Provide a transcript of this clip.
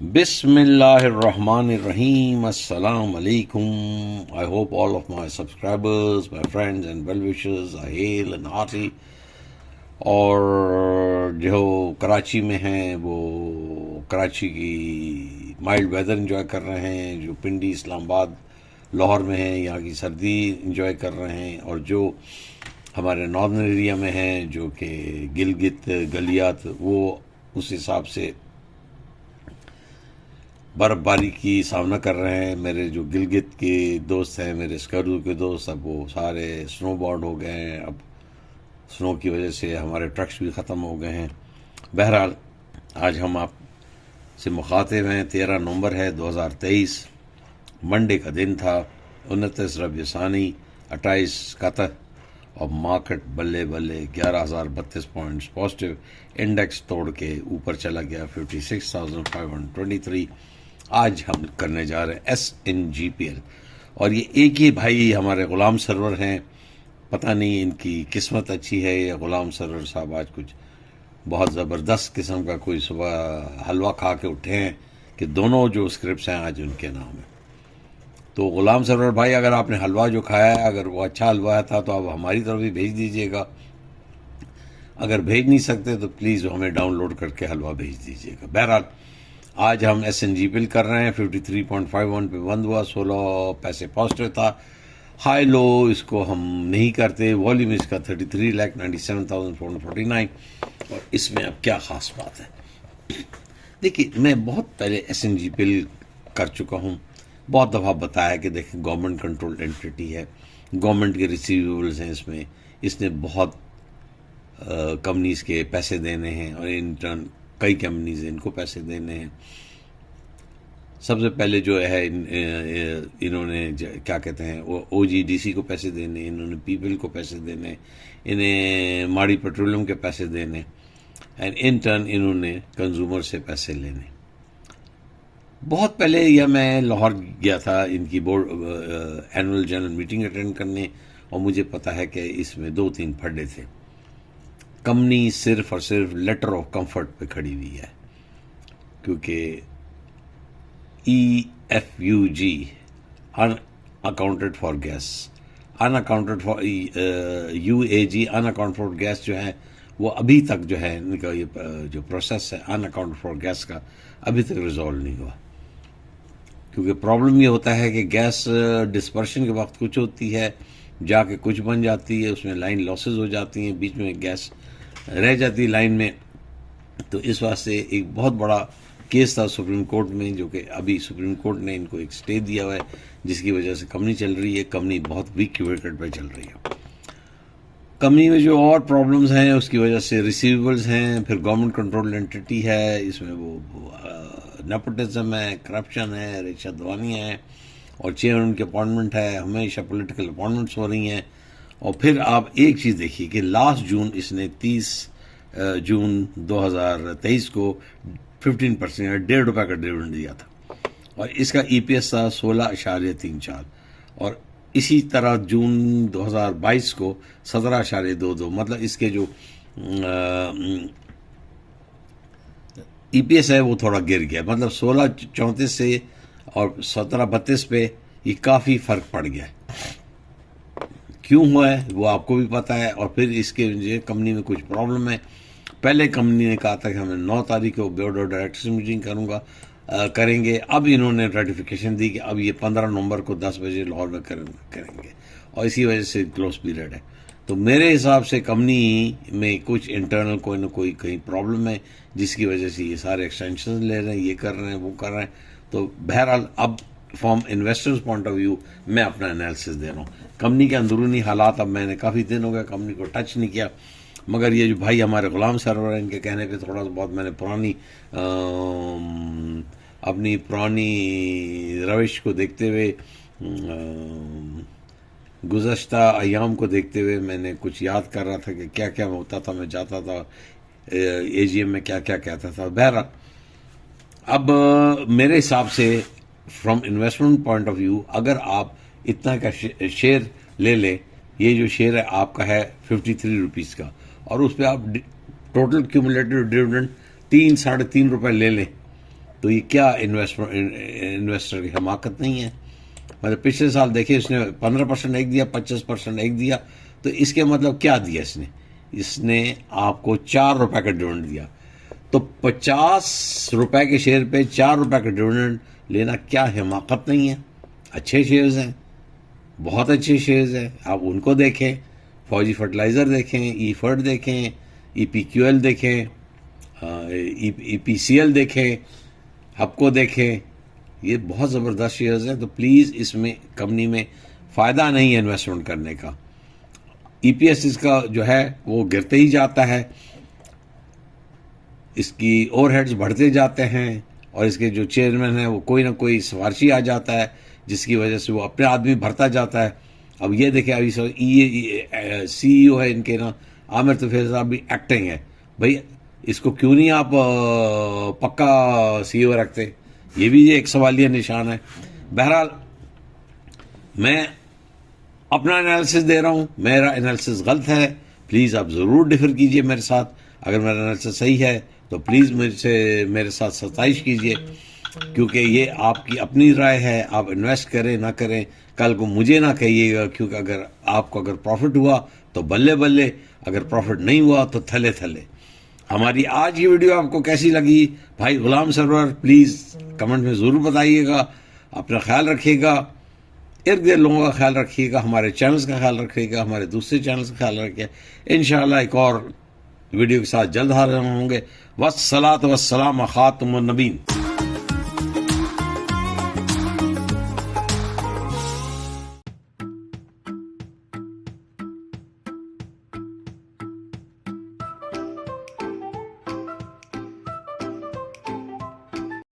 Bismillahirrahmanirrahim. Assalamu alaikum. I hope all of my subscribers, my friends and well-wishers are hale and hearty. और जो कराची में हैं वो कराची की माइल्ड वेदर एंजॉय कर रहे हैं, जो पिंडी, इस्लामाबाद, लाहौर में हैं यहाँ की सर्दी एंजॉय कर रहे हैं, और जो हमारे नॉर्दर्न एरिया में हैं जो कि गिलगित गलियात, वो उस हिसाब से बर्फ़बारी की सामना कर रहे हैं। मेरे जो गिलगित के दोस्त हैं, मेरे स्कर्दू के दोस्त, अब वो सारे स्नो बॉर्ड हो गए हैं। अब स्नो की वजह से हमारे ट्रक्स भी ख़त्म हो गए हैं। बहरहाल आज हम आप से मुखातिब हैं। 13 नवंबर है 2023, मंडे का दिन था। 29 रबीउ सानी 28 कतः, और मार्केट बल्ले बल्ले 11,032 पॉइंट्स पॉजिटिव, इंडेक्स तोड़ के ऊपर चला गया 56,523। आज हम करने जा रहे हैं SNGPL, और ये एक ही भाई हमारे गुलाम सरवर हैं। पता नहीं इनकी किस्मत अच्छी है या गुलाम सरवर साहब आज कुछ बहुत ज़बरदस्त किस्म का कोई सुबह हलवा खा के उठे हैं कि दोनों जो स्क्रिप्ट्स हैं आज उनके नाम है। तो गुलाम सरवर भाई, अगर आपने हलवा जो खाया है, अगर वो अच्छा हलवा था तो आप हमारी तरफ भी भेज दीजिएगा। अगर भेज नहीं सकते तो प्लीज़ हमें डाउनलोड करके हलवा भेज दीजिएगा। बहरहाल आज हम SNGPL कर रहे हैं। 53.51 पे बंद हुआ, 16 पैसे पॉजिटिव था। हाई लो इसको हम नहीं करते। वॉल्यूम इसका 33,97,449। और इसमें अब क्या ख़ास बात है, देखिए, मैं बहुत पहले SNGPL कर चुका हूँ। बहुत दफ़ा बताया कि देखिए गवर्नमेंट कंट्रोल एंटिटी है, गवर्नमेंट के रिसीवेबल्स हैं इसमें, इसने बहुत कंपनीज़ के पैसे देने हैं और इन टर्न कई कंपनीज इनको पैसे देने हैं। सबसे पहले जो है इन्होंने क्या कहते हैं वो OGDC को पैसे देने, इन्होंने पीपल को पैसे देने, इन्हें माड़ी पेट्रोलियम के पैसे देने, एंड इन टर्न इन्होंने कंज्यूमर से पैसे लेने। बहुत पहले यह मैं लाहौर गया था इनकी board annual general meeting attend करने, और मुझे पता है कि इसमें 2-3 फड्डे थे। कंपनी सिर्फ और सिर्फ लेटर ऑफ कंफर्ट पे खड़ी हुई है, क्योंकि EFUG unaccounted for gas, unaccounted for UAG unaccounted for gas जो है वो अभी तक जो है इनका ये जो प्रोसेस है अनअकाउंटेड फॉर गैस का अभी तक रिजॉल्व नहीं हुआ। क्योंकि प्रॉब्लम ये होता है कि गैस डिस्पर्शन के वक्त कुछ होती है, जाके कुछ बन जाती है, उसमें लाइन लॉसेज हो जाती हैं, बीच में गैस रह जाती है लाइन में। तो इस वास्ते एक बहुत बड़ा केस था सुप्रीम कोर्ट में, जो कि अभी सुप्रीम कोर्ट ने इनको एक स्टे दिया हुआ है, जिसकी वजह से कंपनी चल रही है। कंपनी बहुत वीक विकेट पर चल रही है। कंपनी में जो और प्रॉब्लम्स हैं उसकी वजह से रिसीवेबल्स हैं, फिर गवर्नमेंट कंट्रोल एंटिटी है, इसमें वो नेपोटिज्म है, करप्शन है, रिश्वतवानी है, और चेयरमैन की अपॉइंटमेंट है, हमेशा पॉलिटिकल अपॉइंटमेंट्स हो रही हैं। और फिर आप एक चीज़ देखिए कि लास्ट जून इसने 30 जून 2023 को 15% या ₹1.5 का डिविडेंड दिया था, और इसका EPS था 16.34, और इसी तरह जून 2022 को 17.22। मतलब इसके जो EPS है वो थोड़ा गिर गया, मतलब 16.34 से और 17.32 पे ये काफ़ी फ़र्क पड़ गया। क्यों हुआ है वो आपको भी पता है। और फिर इसके जो कंपनी में कुछ प्रॉब्लम है। पहले कंपनी ने कहा था कि हमें 9 तारीख को बोर्ड ऑफ डायरेक्टर्स मीटिंग करेंगे। अब इन्होंने रेटिफिकेशन दी कि अब ये 15 नवंबर को 10 बजे लाहौर में करेंगे, और इसी वजह से क्लोज पीरियड है। तो मेरे हिसाब से कंपनी में कुछ इंटरनल कोई ना कोई कहीं प्रॉब्लम है, जिसकी वजह से ये सारे एक्सटेंशन ले रहे हैं, ये कर रहे हैं, वो कर रहे हैं। तो बहरहाल अब from investors point of view मैं अपना एनालिसिस दे रहा हूँ। कंपनी के अंदरूनी हालात, अब मैंने काफ़ी दिन हो गया कंपनी को टच नहीं किया, मगर ये जो भाई हमारे गुलाम सरवर हैं, इनके कहने पे थोड़ा सा बहुत मैंने अपनी पुरानी रविश को देखते हुए, गुज़श्ता अयाम को देखते हुए मैंने कुछ याद कर रहा था कि क्या क्या होता था। मैं जाता था AGM में, क्या क्या कहता था। बहरहाल अब मेरे हिसाब से from investment point of view, अगर आप इतना का शेयर ले लें, ये जो शेयर है आपका है 53 रुपीज़ का, और उस पर आप टोटल क्यूमुलेटिव डिविडेंड 3-3.5 रुपये ले लें, तो ये क्या इन्वेस्टर की हमाकत नहीं है? मतलब पिछले साल देखिए इसने 15% एक दिया, 25% एक दिया, तो इसके मतलब क्या दिया इसने आपको 4 रुपए का डिविडेंड दिया। तो 50 रुपए के शेयर पे 4 रुपए का डिविडेंड लेना क्या हिमाकत नहीं है? अच्छे शेयर्स हैं, बहुत अच्छे शेयर्स हैं, आप उनको देखें, फौजी फर्टिलाइज़र देखें, ई फर्ट देखें, EPQL देखें, EPCL देखें, हबको देखें, ये बहुत ज़बरदस्त शेयर्स हैं। तो प्लीज़ इसमें कंपनी में फ़ायदा नहीं है इन्वेस्टमेंट करने का। EPS इसका जो है वो गिरते ही जाता है, इसकी ओवरहेड्स बढ़ते जाते हैं, और इसके जो चेयरमैन हैं वो कोई ना कोई सिफारशी आ जाता है जिसकी वजह से वो अपने आदमी भरता जाता है। अब ये देखें, अभी CEO है इनके ना, आमिर तुफैल साहब भी एक्टिंग है। भाई इसको क्यों नहीं आप पक्का CEO रखते? ये भी एक सवालिया निशान है। बहरहाल मैं अपना एनालिसिस दे रहा हूँ, मेरा एनालिसिस गलत है, प्लीज़ आप ज़रूर डिफर कीजिए मेरे साथ। अगर मेरा एनालिसिस सही है तो प्लीज़ मेरे साथ सताइश कीजिए, क्योंकि ये आपकी अपनी राय है। आप इन्वेस्ट करें ना करें, कल को मुझे ना कहिएगा, क्योंकि अगर प्रॉफिट हुआ तो बल्ले बल्ले, अगर प्रॉफिट नहीं हुआ तो थले थले। हमारी आज की वीडियो आपको कैसी लगी भाई गुलाम सरवर, प्लीज़ कमेंट में ज़रूर बताइएगा। अपना ख्याल रखिएगा, इर्द गिर्द लोगों का ख्याल रखिएगा, हमारे चैनल्स का ख्याल रखिएगा, हमारे दूसरे चैनल्स का ख्याल रखिएगा। इंशाअल्लाह एक और वीडियो के साथ जल्द हाजिर होंगे। वस्सलातु वस्सलाम खातमुन नबीन।